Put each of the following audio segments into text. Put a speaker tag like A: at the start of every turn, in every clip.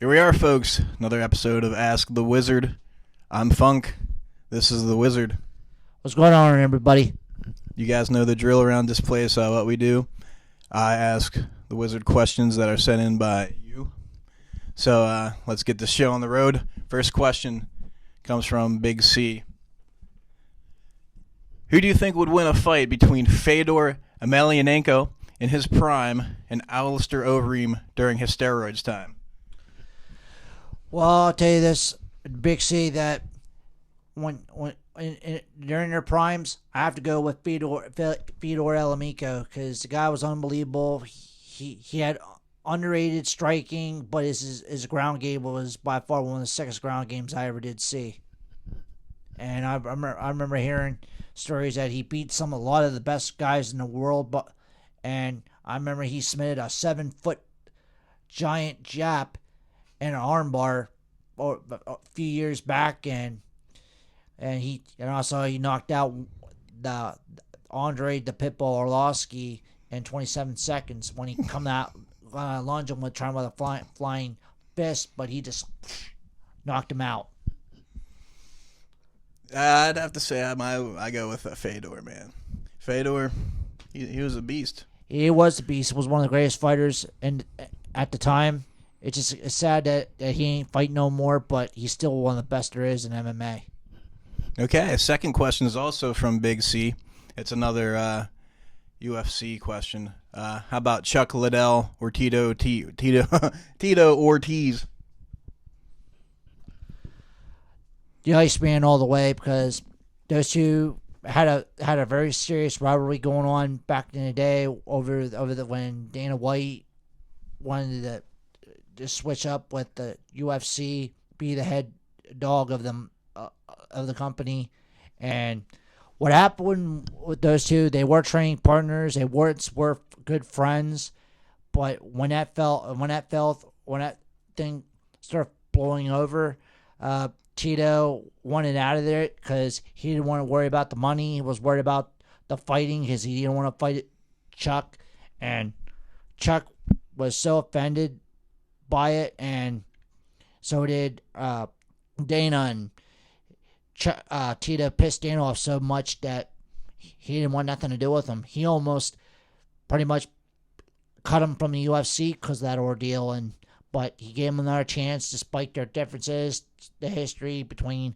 A: Here we are, folks. Another episode of Ask the Wizzard. I'm Funk. This is the Wizzard.
B: What's going on, everybody?
A: You guys know the drill around this place. What we do, I ask the Wizzard questions that are sent in by you. So let's get this show on the road. First question comes from Big C. Who do you think would win a fight between Fedor Emelianenko in his prime and Alistair Overeem during his steroids time?
B: Well, I'll tell you this, Big C, that when during their primes, I have to go with Fedor Emelianenko because the guy was unbelievable. He had underrated striking, but his ground game was by far one of the sickest ground games I ever did see. And I remember hearing stories that he beat a lot of the best guys in the world, and I remember he submitted a 7-foot giant jab and an armbar a few years back, and also he knocked out the Andre the Pitbull Orlovsky in 27 seconds when he come out lunge him with trying with a flying fist, but he just knocked him out.
A: I'd have to say I go with Fedor, man. Fedor, he was a beast.
B: He was a beast. He was one of the greatest fighters at the time. It's sad that he ain't fighting no more, but he's still one of the best there is in MMA.
A: Okay, second question is also from Big C. It's another UFC question. How about Chuck Liddell or Tito Ortiz?
B: The Iceman all the way, because those two had a very serious rivalry going on back in the day over when Dana White wanted to switch up with the UFC, be the head dog of them of the company. And what happened with those two, they were training partners, they were good friends, but when that thing started blowing over, Tito wanted out of there because he didn't want to worry about the money. He was worried about the fighting because he didn't want to fight Chuck, and Chuck was so offended by it, and so did Dana, and Tito pissed Dana off so much that he didn't want nothing to do with him. He almost pretty much cut him from the UFC because of that ordeal, but he gave him another chance despite their differences, the history between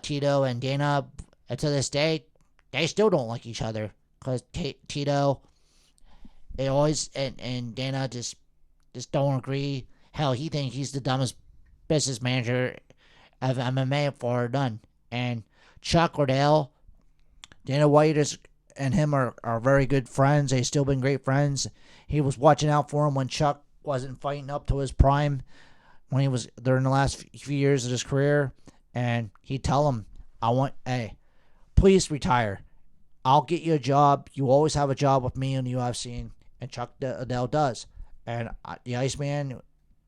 B: Tito and Dana. And to this day, they still don't like each other because Tito, they always and Dana just don't agree. Hell, he thinks he's the dumbest business manager of MMA ever done. And Chuck Liddell, Dana White and him are very good friends. They've still been great friends. He was watching out for him when Chuck wasn't fighting up to his prime, when he was during the last few years of his career, and he'd tell him, please retire. I'll get you a job. You always have a job with me in the UFC, and Chuck Liddell does. And the Iceman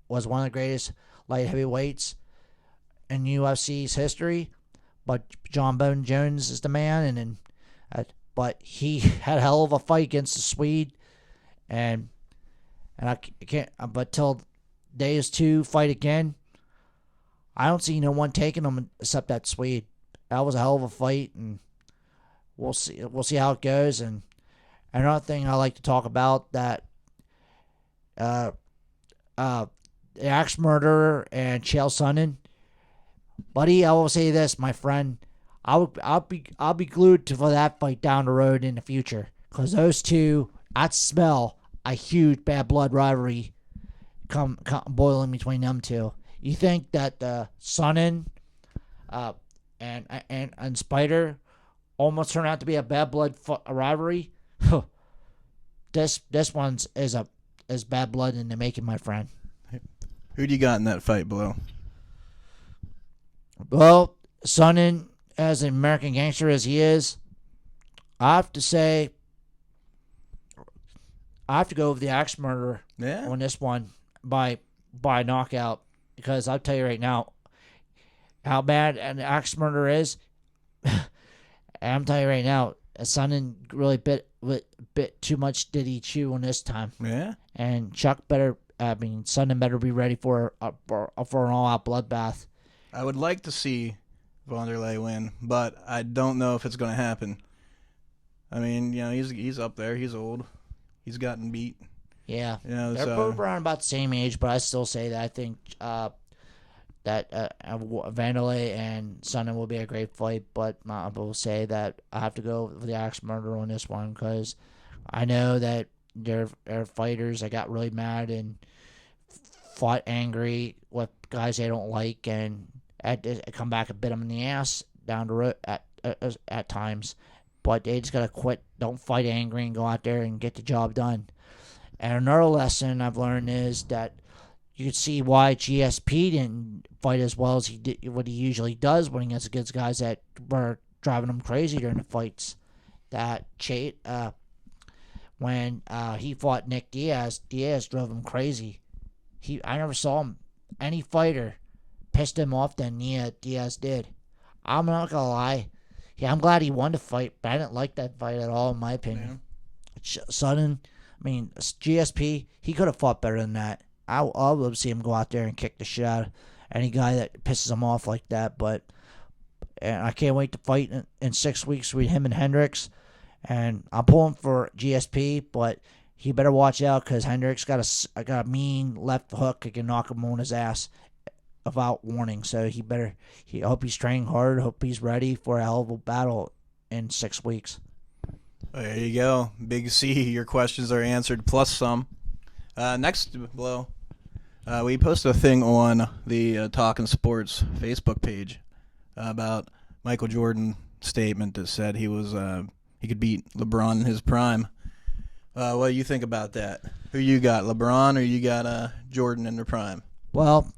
B: was one of the greatest light heavyweights in UFC's history, but John Bone Jones is the man, but he had a hell of a fight against the Swede, and I can't. But till days two fight again, I don't see no one taking him except that Swede. That was a hell of a fight, and we'll see. We'll see how it goes. And another thing I like to talk about, that the axe murderer and Chael Sonnen, buddy. I will say this, my friend. I'll be glued for that fight down the road in the future, because those two, I smell a huge bad blood rivalry come boiling between them two. You think that Sonnen and Spider almost turned out to be a bad blood rivalry? This one's is bad blood in the making, my friend.
A: Who do you got in that fight, Blue?
B: Well, Sonnen, as an American gangster as he is, I have to say, I have to go with the axe murderer on this one by knockout, because I'll tell you right now how bad an axe murderer is. I'm telling you right now, Sonnen really bit too much did he chew on this time.
A: Yeah.
B: And Chuck better Sonnen better be ready for an all-out bloodbath.
A: I would like to see Wanderlei win, but I don't know if it's going to happen. I mean, he's up there. He's old. He's gotten beat.
B: Yeah, they're both around about the same age, but I still say that I think that Wanderlei and Sonnen will be a great fight. But I will say that I have to go with the axe murderer on this one because I know that they're fighters that got really mad and fought angry with guys they don't like, and come back and bit them in the ass down the road at times. But they just gotta quit. Don't fight angry and go out there and get the job done. And another lesson I've learned is that you can see why GSP didn't fight as well as he did, what he usually does when he gets against guys that were driving him crazy during the fights. That when he fought Nick Diaz drove him crazy. I never saw any fighter pissed him off than Diaz did. I'm not gonna lie. Yeah, I'm glad he won the fight, but I didn't like that fight at all, in my opinion. Sonnen, GSP, he could have fought better than that. I would love to see him go out there and kick the shit out of any guy that pisses him off like that. And I can't wait to fight in 6 weeks with him and Hendricks. And I'm pulling for GSP, but he better watch out because Hendricks got a mean left hook that can knock him on his ass without warning. So I hope he's training hard. Hope he's ready for a hell of a battle in 6 weeks.
A: There you go. Big C, your questions are answered, plus some. Next blow, we posted a thing on the Talking Sports Facebook page about Michael Jordan's statement that said he could beat LeBron in his prime. What do you think about that? Who you got, LeBron or you got Jordan in their prime?
B: Well,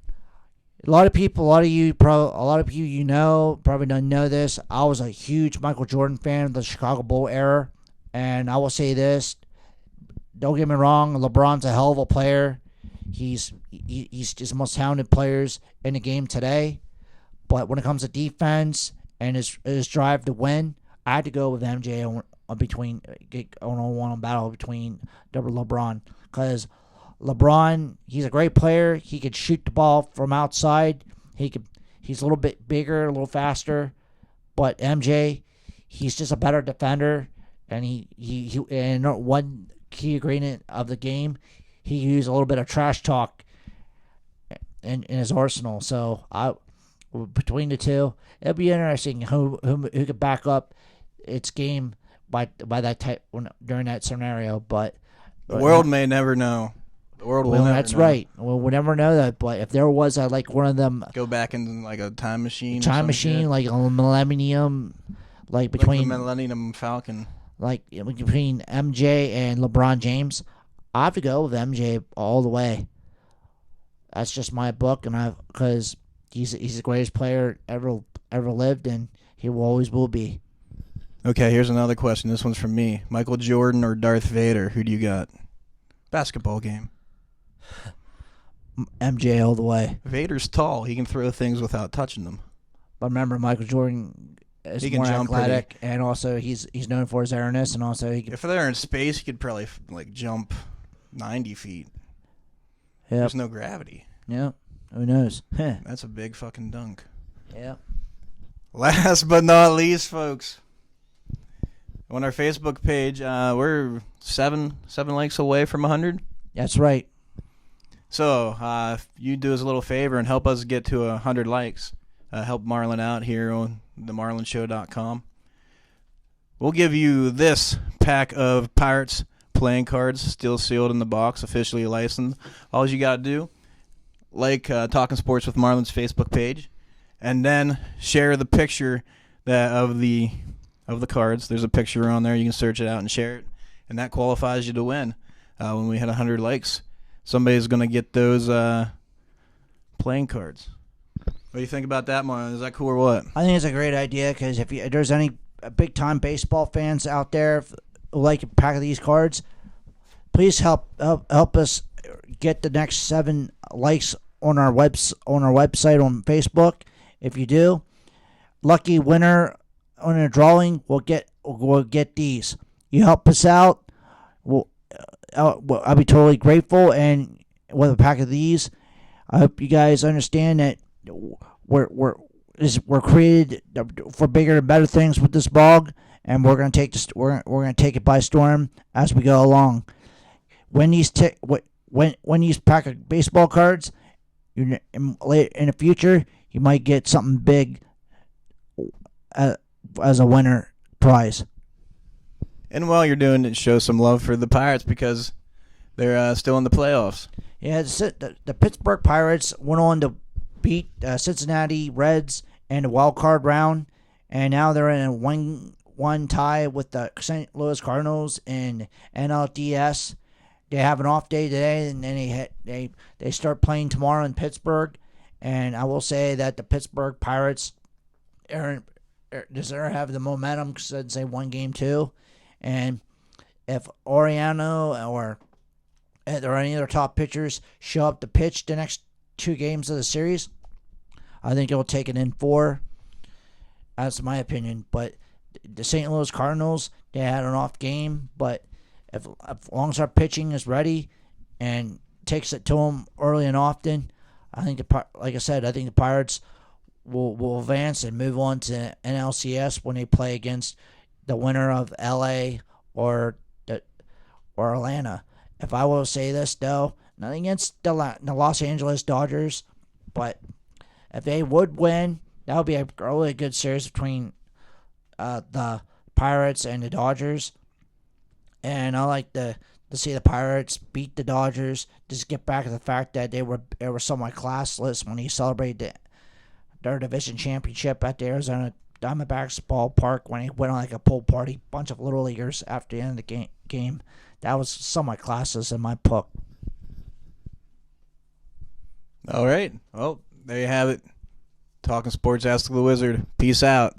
B: a lot of you probably don't know this. I was a huge Michael Jordan fan of the Chicago Bull era, and I will say this: don't get me wrong, LeBron's a hell of a player. He's just the most talented players in the game today. But when it comes to defense and his drive to win, I had to go with MJ on one battle between LeBron because LeBron, he's a great player. He could shoot the ball from outside. He's a little bit bigger, a little faster. But MJ, he's just a better defender. And and one key ingredient of the game, he used a little bit of trash talk in his arsenal. So between the two, it'll be interesting who could back up its game by that type during that scenario. But
A: the world may never know. The world will never know.
B: That's right. We'll never know that. But if there was one of them,
A: go back in like a time machine,
B: like a Millennium, like between
A: the Millennium Falcon,
B: like between MJ and LeBron James, I have to go with MJ all the way. That's just my book, and because he's the greatest player ever lived, and he always will be.
A: Okay, here's another question. This one's from me. Michael Jordan or Darth Vader? Who do you got? Basketball game.
B: MJ all the way.
A: Vader's tall. He can throw things without touching them.
B: But remember, Michael Jordan is more athletic, and also he's known for his airness, and also
A: if they're in space, he could probably jump 90 feet.
B: Yep.
A: There's no gravity.
B: Yeah. Who knows?
A: That's a big fucking dunk.
B: Yeah.
A: Last but not least, folks, on our Facebook page, we're seven likes away from 100.
B: That's right.
A: So if you do us a little favor and help us get to 100 likes, help Marlin out here on TheMarlinShow.com. We'll give you this pack of Pirates playing cards, still sealed in the box, officially licensed. All you got to do, Talking Sports with Marlin's Facebook page, and then share the picture of the cards. There's a picture on there. You can search it out and share it, and that qualifies you to win. When we hit 100 likes, somebody's going to get those playing cards. What do you think about that, Marlon? Is that cool or what?
B: I think it's a great idea because if there's any big-time baseball fans out there who like a pack of these cards, please help us get the next 7 likes on our website on Facebook. If you do, lucky winner on a drawing will get these. You help us out. I'll be totally grateful, and with a pack of these. I hope you guys understand that we're created for bigger and better things with this bog, and we're gonna take it by storm as we go along. When these when these pack of baseball cards, in the future, you might get something big as a winner prize.
A: And while you're doing it, show some love for the Pirates because they're still in the playoffs.
B: Yeah, the Pittsburgh Pirates went on to beat Cincinnati Reds in the wild card round, and now they're in a 1-1 tie with the St. Louis Cardinals in NLDS. They have an off day today, and then they start playing tomorrow in Pittsburgh. And I will say that the Pittsburgh Pirates deserve to have the momentum because I'd say one game too. And if Oriano or any of their top pitchers show up to pitch the next 2 games of the series, I think it'll take it in 4. That's my opinion. But the St. Louis Cardinals, they had an off game, but as long as our pitching is ready and takes it to them early and often, I think like I said, I think the Pirates will advance and move on to NLCS when they play against the winner of LA or Atlanta. If I will say this though, nothing against the Los Angeles Dodgers, but if they would win, that would be a really good series between the Pirates and the Dodgers. And I like to see the Pirates beat the Dodgers. Just get back to the fact that they were somewhat classless when they celebrated their division championship at the Arizona Diamondbacks ballpark when they went on like a pool party, bunch of little leaguers after the end of the game. That was somewhat classless in my book.
A: All right. Well, there you have it. Talking sports, ask the Wizard. Peace out.